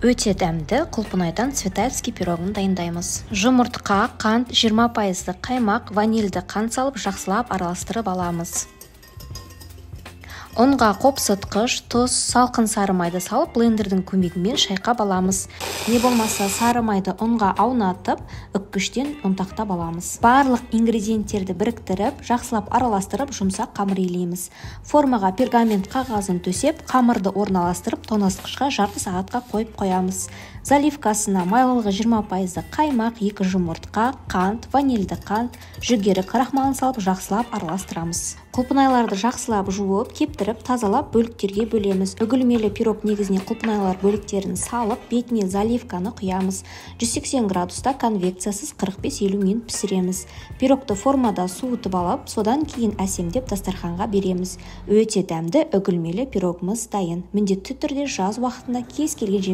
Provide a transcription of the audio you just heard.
Өте дәмді құлпынайдан цветаевский пирогын дайындаймыз. Жұмыртқа, қант, 20% қаймақ, ванильді қант салып жақсылап араластырып аламыз. Ұнға қопсытқыш, тұз, салқын сары майды салып блендердің көмегімен шайқап аламыз. Не болмаса сары майды ұнға аунатып, үккіштен ұнтақтап аламыз. Барлық ингредиенттерді біріктіріп, жақсылап араластырып, жұмсақ қамыр илейміз. Формаға пергамент қағазын төсеп, қамырды орналастырып, тоңазытқышқа жарты сағатқа қойып қоямыз. Заливкасына майлылығы 20% қаймақ, 2 жұмыртқа, қант, ванильді қант, жүгері крахмалын салып жақсылап араластырамыз. Құлпынайларды жақсылап жуып, кептіріп, тазалап бөліктерге бөлеміз. Үгілмелі пирог негізіне құлпынайлар бөліктерін салып, бетіне заливканы құямыз. 180 градуста конвекциясыз 45-50 минут пісіреміз. Пирогты формада суытып алып, содан кейін әсемдеп дастарханға береміз. Өте дәмді үгілмелі пирогымыз дайын. Міндетті түрде жаз уақытында кез келген